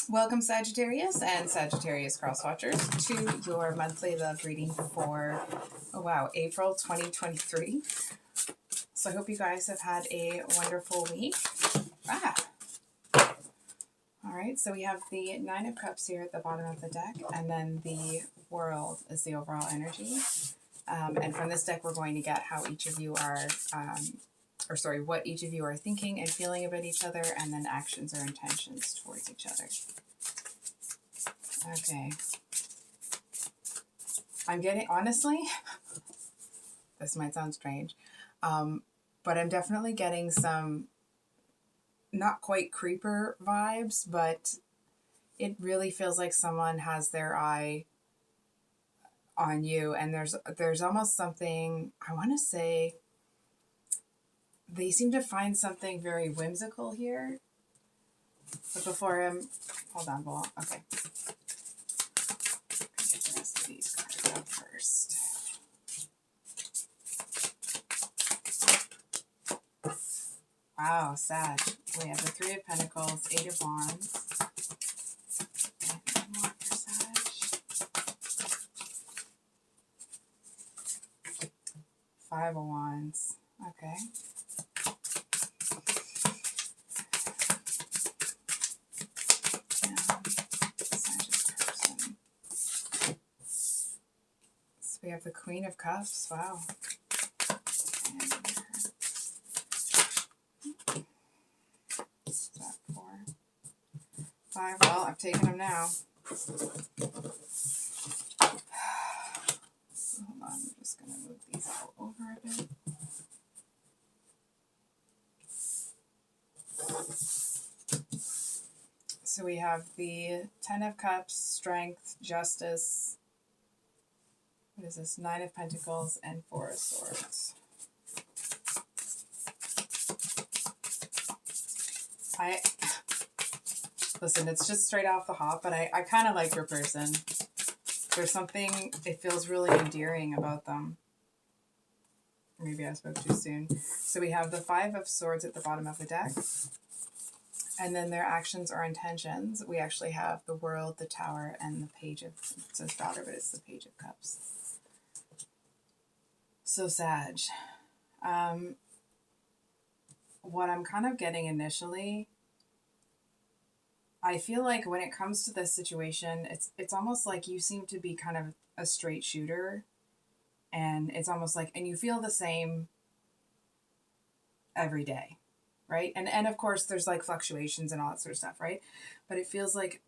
Welcome, Sagittarius and Sagittarius crosswatchers, to your monthly love reading for, April 2023. So I hope you guys have had a wonderful week. All right, so we have the Nine of Cups here at the bottom of the deck, and then the World is the overall energy. And from this deck, we're going to get how each of you are, what each of you are thinking and feeling about each other, and then actions or intentions towards each other. Okay. I'm getting, honestly, this might sound strange, but I'm definitely getting some not quite creeper vibes, but it really feels like someone has their eye on you, and there's almost something, I want to say, they seem to find something very whimsical here. But before hold on, Paul. Okay. Get the rest of these cards out first. Wow, sad. We have the Three of Pentacles, Eight of Wands. And one more for Sag. Five of Wands. Okay. So we have the Queen of Cups. Wow. Is that 4? 5. Well, I've taken them now. Hold on, I'm just going to move these out over a bit. So we have the Ten of Cups, Strength, Justice. What is this? 9 of Pentacles and 4 of Swords. Listen, it's just straight off the hop, but I kind of like your person. There's something, it feels really endearing about them. Maybe I spoke too soon. So we have the 5 of Swords at the bottom of the deck. And then their actions or intentions. We actually have the World, the Tower, and the Page of, it says Daughter, but it's the Page of Cups. So Sag. What I'm kind of getting initially, I feel like when it comes to this situation, it's almost like you seem to be kind of a straight shooter. And it's almost like, and you feel the same every day, right? And of course, there's like fluctuations and all that sort of stuff, right? But it feels like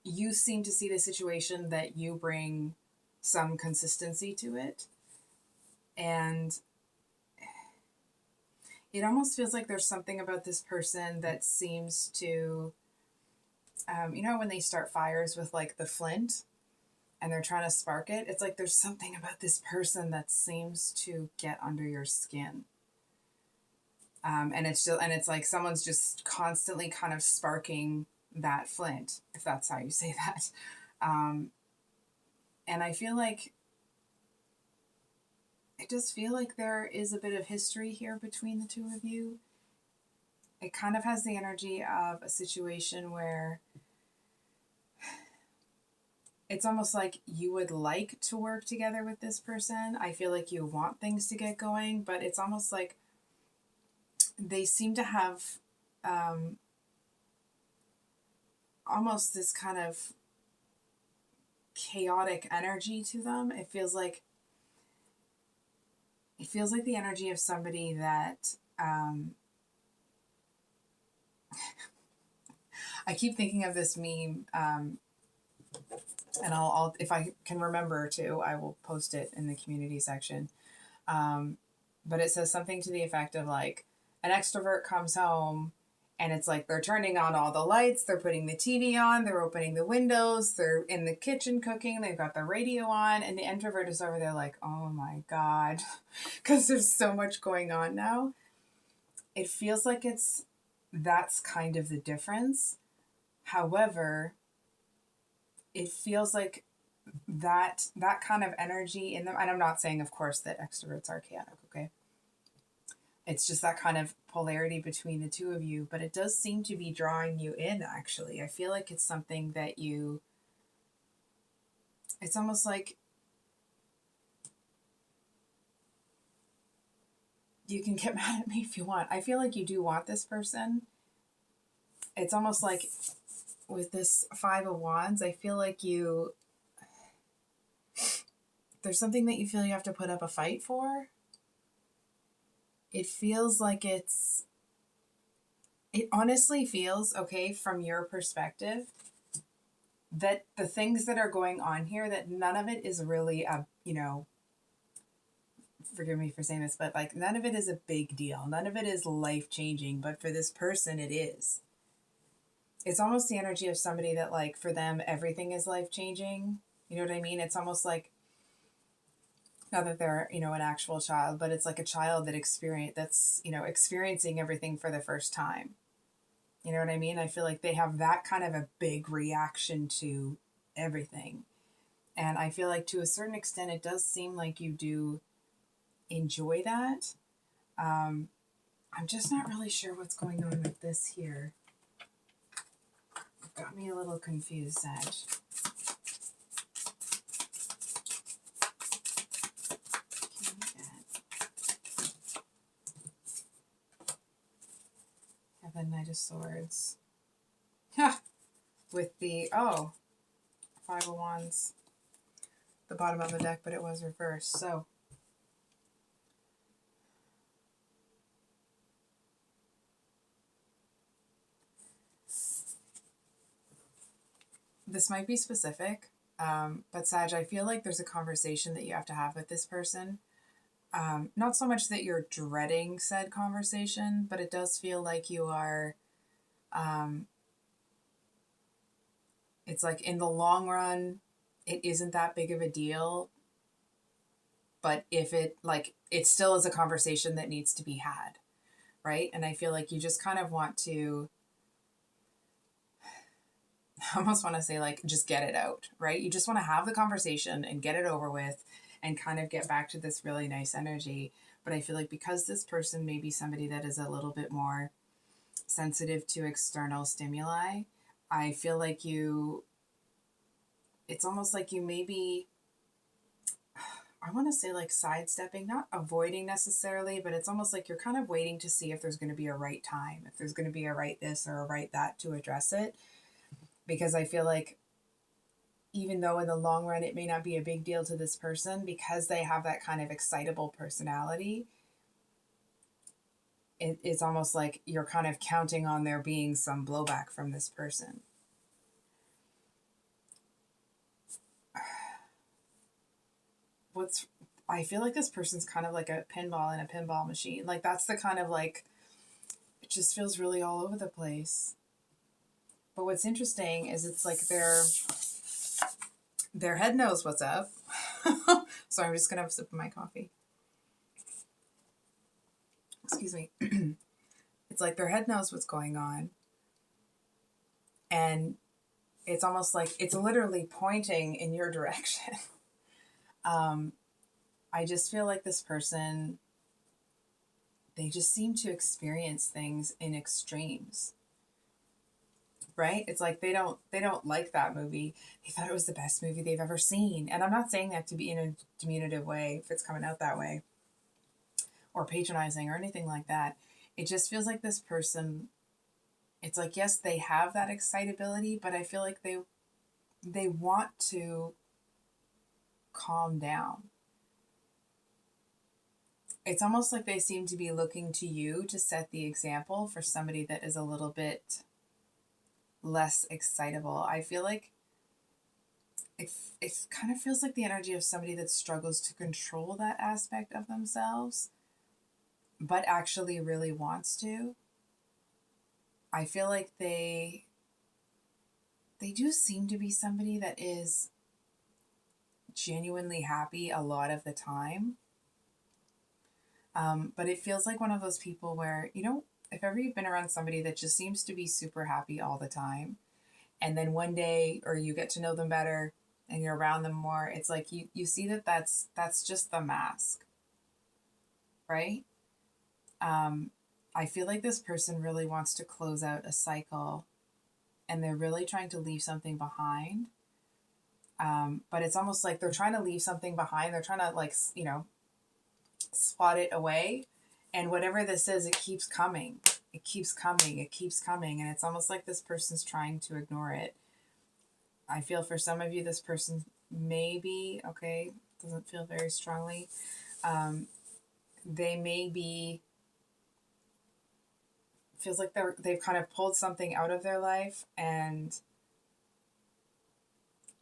you seem to see the situation that you bring some consistency to it. And it almost feels like there's something about this person that seems to, you know, when they start fires with like the flint and they're trying to spark it, it's like there's something about this person that seems to get under your skin. And it's like someone's just constantly kind of sparking that flint, if that's how you say that. And I feel like it does feel like there is a bit of history here between the two of you. It kind of has the energy of a situation where it's almost like you would like to work together with this person. I feel like you want things to get going, but it's almost like they seem to have almost this kind of chaotic energy to them. It feels like the energy of somebody that I keep thinking of this meme, and I'll if I can remember to, I will post it in the community section. But it says something to the effect of like, an extrovert comes home and it's like they're turning on all the lights, they're putting the TV on, they're opening the windows, they're in the kitchen cooking, they've got the radio on, and the introvert is over there like, oh my God, because there's so much going on now. It feels like that's kind of the difference. However, it feels like that kind of energy in them, and I'm not saying, of course, that extroverts are chaotic, okay? It's just that kind of polarity between the two of you, but it does seem to be drawing you in, actually. I feel like it's something that it's almost like you can get mad at me if you want. I feel like you do want this person. It's almost like with this Five of Wands, I feel like there's something that you feel you have to put up a fight for. It feels like it honestly feels, okay, from your perspective, that the things that are going on here, that none of it is really forgive me for saying this, but like none of it is a big deal. None of it is life-changing, but for this person it is. It's almost the energy of somebody that, like, for them everything is life-changing. You know what I mean? It's almost like, not that they're, an actual child, but it's like a child that's experiencing everything for the first time. You know what I mean? I feel like they have that kind of a big reaction to everything. And I feel like to a certain extent, it does seem like you do enjoy that. I'm just not really sure what's going on with this here. Got me a little confused, Sag. Have the Knight of Swords. Ha! With the, Five of Wands. The bottom of the deck, but it was reversed. So, this might be specific, but Sag, I feel like there's a conversation that you have to have with this person. Not so much that you're dreading said conversation, but it does feel like you are, it's like in the long run, it isn't that big of a deal, but if it still is a conversation that needs to be had, right? And I feel like you just kind of want to, I almost want to say, like, just get it out, right? You just want to have the conversation and get it over with and kind of get back to this really nice energy. But I feel like because this person may be somebody that is a little bit more sensitive to external stimuli, I feel like it's almost like you maybe, I want to say, like, sidestepping, not avoiding necessarily, but it's almost like you're kind of waiting to see if there's going to be a right time, if there's going to be a right this or a right that to address it. Because I feel like even though in the long run it may not be a big deal to this person, because they have that kind of excitable personality, it's almost like you're kind of counting on there being some blowback from this person. I feel like this person's kind of like a pinball in a pinball machine. Like, that's the kind of, like, it just feels really all over the place. But what's interesting is it's like their head knows what's up. So I'm just going to have a sip of my coffee. Excuse me. It's like their head knows what's going on. And it's almost like it's literally pointing in your direction. I just feel like this person, they just seem to experience things in extremes. Right? It's like they don't like that movie. They thought it was the best movie they've ever seen. And I'm not saying that to be in a diminutive way if it's coming out that way, or patronizing or anything like that. It just feels like this person, it's like, yes, they have that excitability, but I feel like they want to calm down. It's almost like they seem to be looking to you to set the example for somebody that is a little bit less excitable. I feel like it kind of feels like the energy of somebody that struggles to control that aspect of themselves, but actually really wants to. I feel like they do seem to be somebody that is genuinely happy a lot of the time. But it feels like one of those people where, if ever you've been around somebody that just seems to be super happy all the time, and then one day, or you get to know them better and you're around them more, it's like you see that's just the mask, right? I feel like this person really wants to close out a cycle, and they're really trying to leave something behind. But it's almost like they're trying to leave something behind. They're trying to, like, swat it away. And whatever this is, it keeps coming. It keeps coming. It keeps coming. And it's almost like this person's trying to ignore it. I feel for some of you, this person maybe, okay, doesn't feel very strongly. They may be, feels like they've kind of pulled something out of their life, and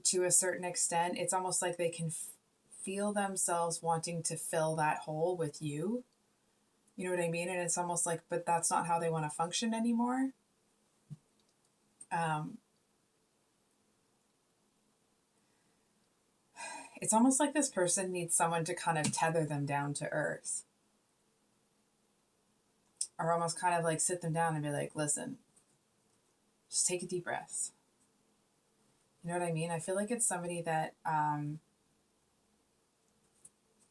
to a certain extent, it's almost like they can feel themselves wanting to fill that hole with you. You know what I mean? And it's almost like, but that's not how they want to function anymore. It's almost like this person needs someone to kind of tether them down to earth. Or almost kind of like sit them down and be like, listen, just take a deep breath. You know what I mean? I feel like it's somebody that,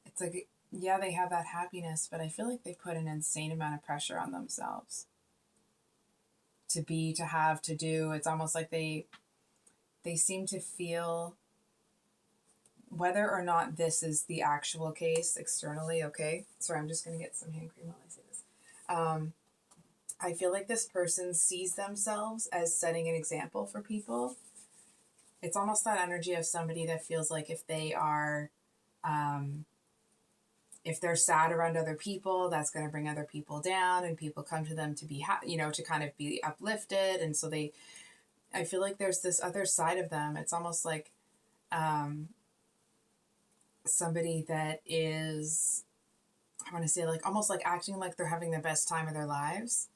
it's like, yeah, they have that happiness, but I feel like they put an insane amount of pressure on themselves to be, to have, to do. It's almost like they seem to feel, whether or not this is the actual case externally, okay? Sorry, I'm just going to get some hand cream while I say this. I feel like this person sees themselves as setting an example for people. It's almost that energy of somebody that feels like if they are, if they're sad around other people, that's going to bring other people down, and people come to them to be, to kind of be uplifted. And so I feel like there's this other side of them. It's almost like, somebody that is, I want to say, like, almost like acting like they're having the best time of their lives,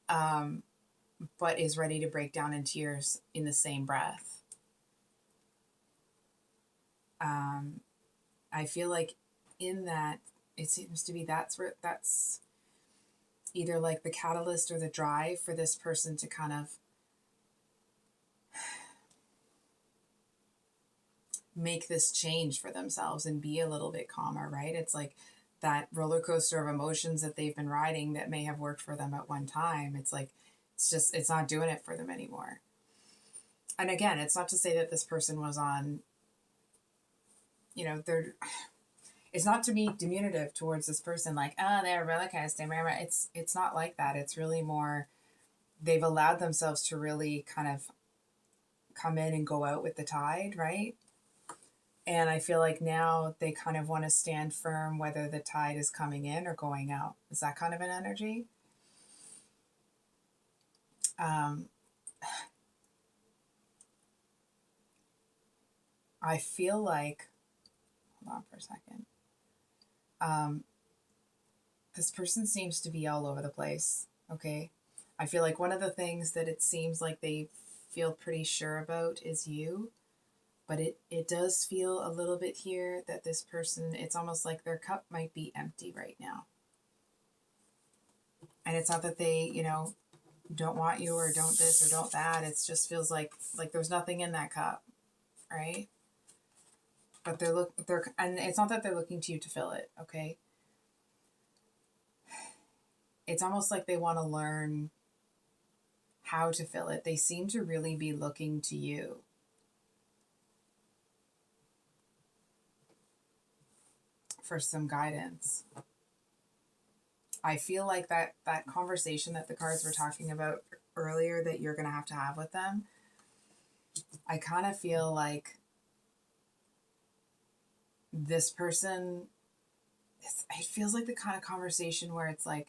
but is ready to break down in tears in the same breath. I feel like in that, it seems to be that's either like the catalyst or the drive for this person to kind of make this change for themselves and be a little bit calmer, right? It's like that roller coaster of emotions that they've been riding that may have worked for them at one time. It's like, it's not doing it for them anymore. And again, it's not to say that this person was on, it's not to be diminutive towards this person, like, oh, they're a roller coaster. It's not like that. It's really more, they've allowed themselves to really kind of come in and go out with the tide, right? And I feel like now they kind of want to stand firm whether the tide is coming in or going out. Is that kind of an energy? I feel like, hold on for a second. This person seems to be all over the place, okay? I feel like one of the things that it seems like they feel pretty sure about is you. But it does feel a little bit here that this person, it's almost like their cup might be empty right now. And it's not that they, don't want you or don't this or don't that. It just feels like there's nothing in that cup, right? But and it's not that they're looking to you to fill it, okay? It's almost like they want to learn how to fill it. They seem to really be looking to you. For some guidance. I feel like that conversation that the cards were talking about earlier that you're going to have with them, I kind of feel like this person, it feels like the kind of conversation where it's like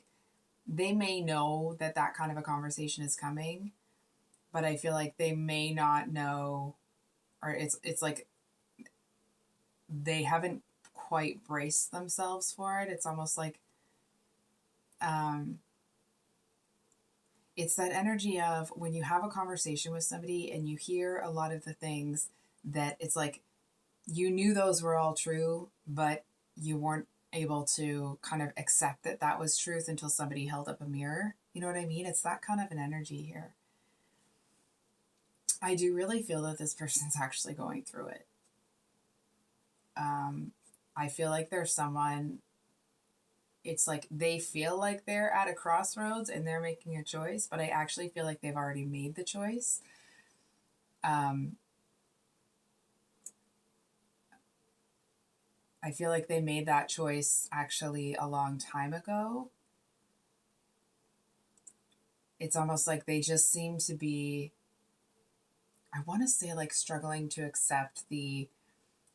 they may know that kind of a conversation is coming, but I feel like they may not know, or it's like they haven't quite braced themselves for it. It's almost like it's that energy of when you have a conversation with somebody and you hear a lot of the things that it's like you knew those were all true, but you weren't able to kind of accept that was truth until somebody held up a mirror. You know what I mean? It's that kind of an energy here. I do really feel that this person's actually going through it. I feel like there's someone it's like they feel like they're at a crossroads and they're making a choice, but I actually feel like they've already made the choice. Um, I feel like they made that choice actually a long time ago. It's almost like they just seem to be, I want to say, like struggling to accept the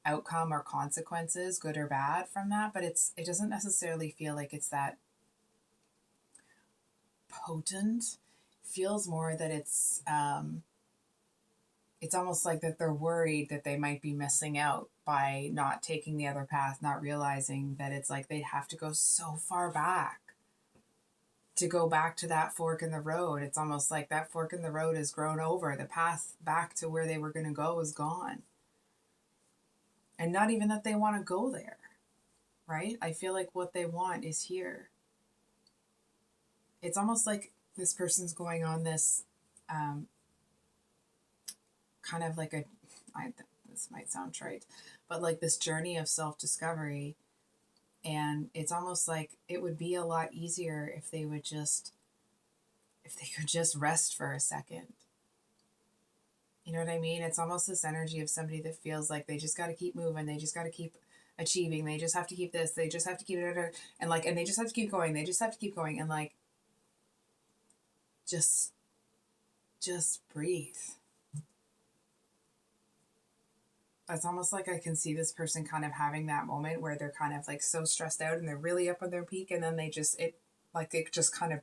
outcome or consequences, good or bad, from that, but it doesn't necessarily feel like it's that potent. It feels more that it's almost like that they're worried that they might be missing out by not taking the other path, not realizing that it's like they'd have to go so far back to go back to that fork in the road. It's almost like that fork in the road has grown over. The path back to where they were going to go is gone. And not even that they want to go there, right? I feel like what they want is here. It's almost like this person's going on this um, kind of like this might sound trite, but like this journey of self-discovery. And it's almost like it would be a lot easier if they could just rest for a second. You know what I mean? It's almost this energy of somebody that feels like they just got to keep moving. They just got to keep achieving. They just have to keep this. They just have to keep it. And they just have to keep going. They just have to keep going. And like, just breathe. It's almost like I can see this person kind of having that moment where they're kind of like so stressed out and they're really up on their peak. And then it just kind of,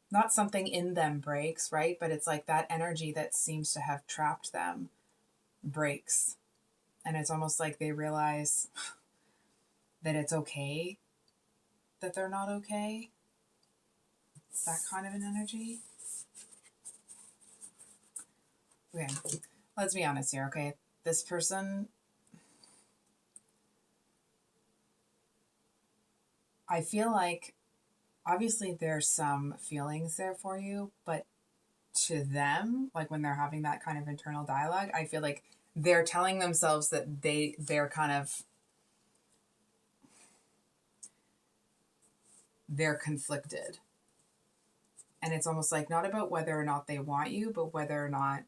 not something in them breaks, right? But it's like that energy that seems to have trapped them breaks. And it's almost like they realize that it's okay that they're not okay. It's that kind of an energy. Okay, let's be honest here, okay? This person, I feel like obviously there's some feelings there for you, but to them, like when they're having that kind of internal dialogue, I feel like they're telling themselves that they're conflicted. And it's almost like not about whether or not they want you, but whether or not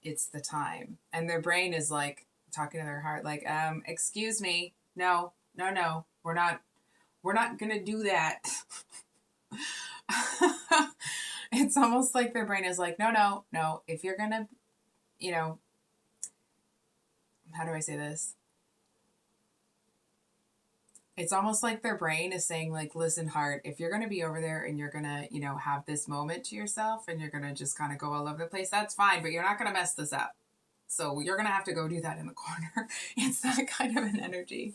it's the time. And their brain is like talking to their heart, like, excuse me, no, we're not gonna do that. It's almost like their brain is like, no, if you're gonna, you know, how do I say this? It's almost like their brain is saying, like, listen, heart, if you're going to be over there and you're going to, have this moment to yourself and you're going to just kind of go all over the place, that's fine, but you're not going to mess this up. So you're going to have to go do that in the corner. It's that kind of an energy.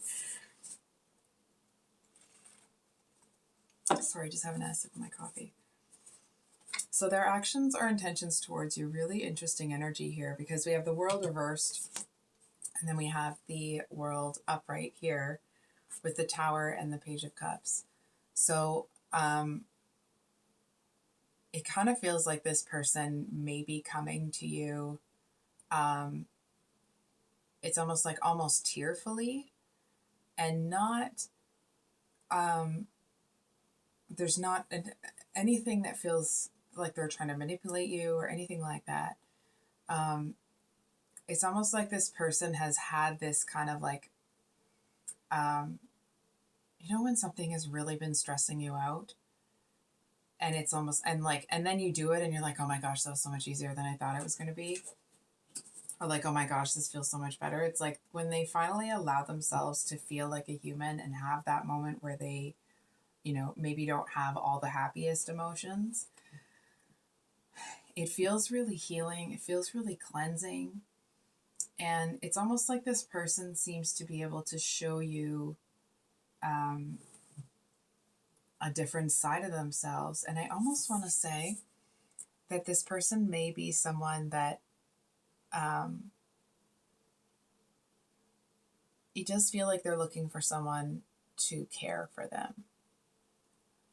Sorry, just having a sip of my coffee. So their actions or intentions towards you, really interesting energy here, because we have the world reversed and then we have the world upright here with the Tower and the Page of Cups. So it kind of feels like this person may be coming to you. It's almost like almost tearfully, and not, there's not anything that feels like they're trying to manipulate you or anything like that. It's almost like this person has had this kind of like, when something has really been stressing you out and it's almost, and then you do it and you're like, oh my gosh, that was so much easier than I thought it was going to be. Or like, oh my gosh, this feels so much better. It's like when they finally allow themselves to feel like a human and have that moment where they, maybe don't have all the happiest emotions. It feels really healing. It feels really cleansing. And it's almost like this person seems to be able to show you a different side of themselves. And I almost want to say that this person may be someone that it does feel like they're looking for someone to care for them.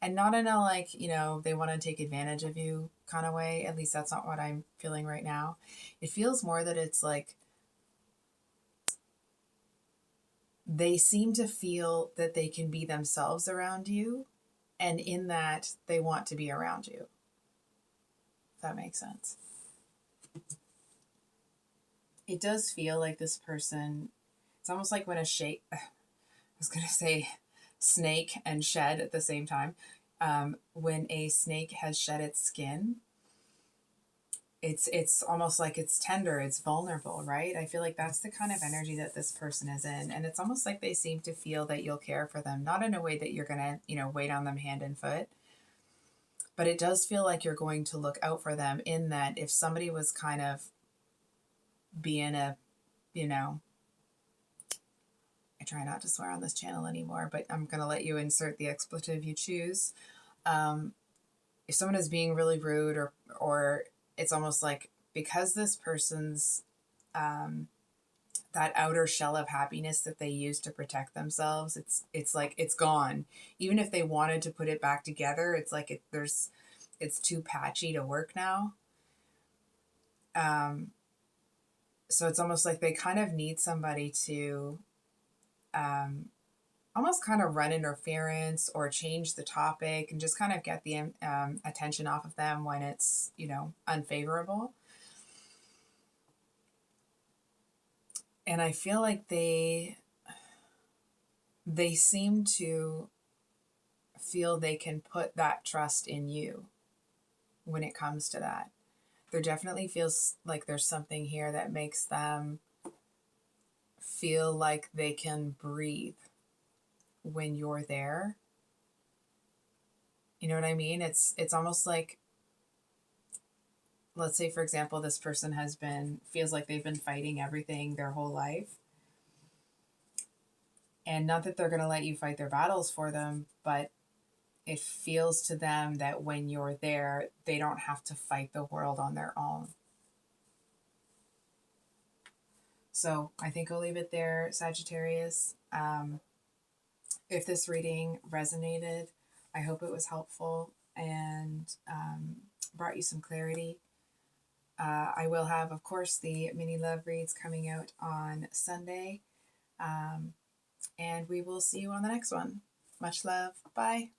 And not in a like, they want to take advantage of you kind of way. At least that's not what I'm feeling right now. It feels more that it's like they seem to feel that they can be themselves around you, and in that they want to be around you. If that makes sense. It does feel like this person, it's almost like when I was going to say snake and shed at the same time. When a snake has shed its skin, it's almost like it's tender, it's vulnerable, right? I feel like that's the kind of energy that this person is in, and it's almost like they seem to feel that you'll care for them, not in a way that you're gonna, wait on them hand and foot, but it does feel like you're going to look out for them, in that if somebody was kind of being a, you know, I try not to swear on this channel anymore, but I'm gonna let you insert the expletive you choose. If someone is being really rude, or it's almost like, because this person's that outer shell of happiness that they use to protect themselves, it's like it's gone. Even if they wanted to put it back together, it's like it's too patchy to work now. So it's almost like they kind of need somebody to almost kind of run interference or change the topic and just kind of get the attention off of them when it's, unfavorable. And I feel like they seem to feel they can put that trust in you when it comes to that. There definitely feels like there's something here that makes them feel like they can breathe when you're there. You know what I mean? It's almost like, let's say, for example, this person feels like they've been fighting everything their whole life. And not that they're going to let you fight their battles for them, but it feels to them that when you're there, they don't have to fight the world on their own. So I think I'll leave it there, Sagittarius. If this reading resonated, I hope it was helpful and brought you some clarity. I will have, of course, the mini love reads coming out on Sunday. And we will see you on the next one. Much love. Bye.